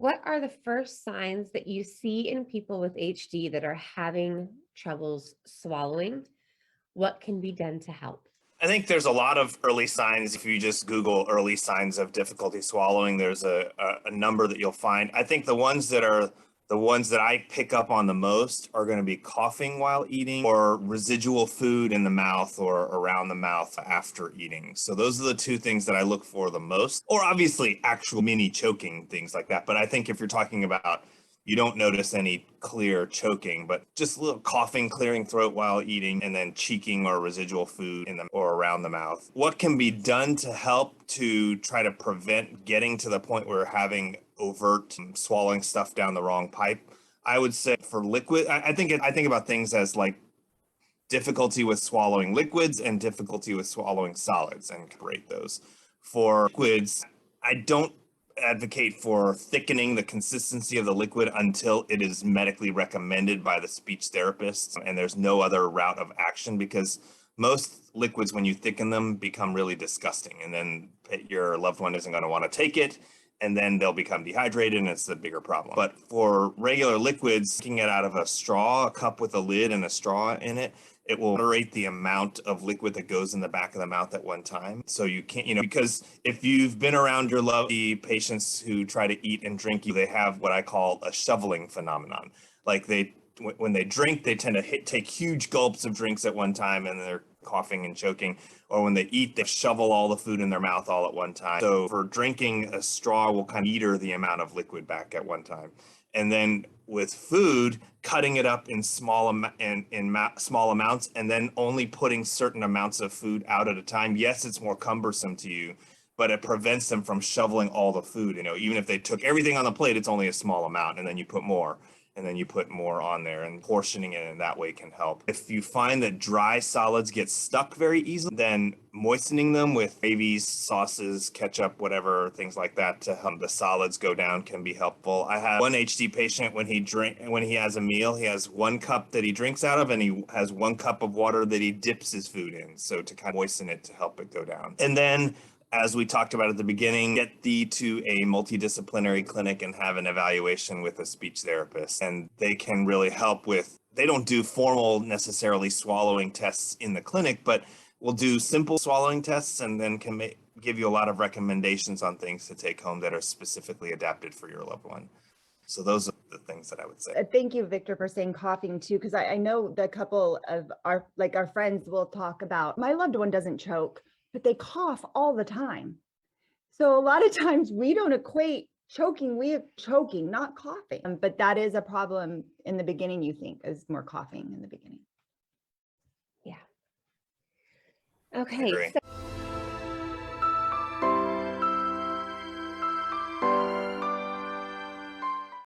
What are the first signs that you see in people with HD that are having troubles swallowing? What can be done to help? I think there's a lot of early signs. If you just Google early signs of difficulty swallowing, there's a number that you'll find. I think the ones that I pick up on the most are going to be coughing while eating or residual food in the mouth or around the mouth after eating. So those are the two things that I look for the most, or obviously actual mini choking, things like that. But I think if you're talking about you don't notice any clear choking, but just a little coughing, clearing throat while eating, and then cheeking or residual food in the or around the mouth. What can be done to help to try to prevent getting to the point where we're having overt swallowing stuff down the wrong pipe? I would say for liquid, I think about things as like difficulty with swallowing liquids and difficulty with swallowing solids and rate those. For liquids, I don't advocate for thickening the consistency of the liquid until it is medically recommended by the speech therapist and there's no other route of action, because most liquids, when you thicken them, become really disgusting, and then your loved one isn't going to want to take it, and then they'll become dehydrated and it's a bigger problem. But for regular liquids, taking it out of a straw, a cup with a lid and a straw in it, it will moderate the amount of liquid that goes in the back of the mouth at one time. So you can't, because if you've been around your lovely patients who try to eat and drink, they have what I call a shoveling phenomenon. Like when they drink, they tend to take huge gulps of drinks at one time and they're coughing and choking. Or when they eat, they shovel all the food in their mouth all at one time. So for drinking, a straw will kind of meter the amount of liquid back at one time. And then with food, cutting it up in small amounts and then only putting certain amounts of food out at a time. Yes, it's more cumbersome to you, but it prevents them from shoveling all the food. Even if they took everything on the plate, it's only a small amount, and then you put more. And then you put more on there, and portioning it in that way can help. If you find that dry solids get stuck very easily, then moistening them with gravies, sauces, ketchup, whatever, things like that to help the solids go down can be helpful. I have one HD patient, when he has a meal, he has 1 cup that he drinks out of, and he has 1 cup of water that he dips his food in, so to kind of moisten it to help it go down. And then, as we talked about at the beginning, get thee to a multidisciplinary clinic and have an evaluation with a speech therapist. And they can really help with, they don't do formal necessarily swallowing tests in the clinic, but we'll do simple swallowing tests and then can give you a lot of recommendations on things to take home that are specifically adapted for your loved one. So those are the things that I would say. Thank you, Victor, for saying coughing too, because I know the couple of our friends will talk about, my loved one doesn't choke, but they cough all the time. So a lot of times we don't equate choking, we have choking, not coughing. But that is a problem in the beginning, you think, is more coughing in the beginning. Yeah. Okay, so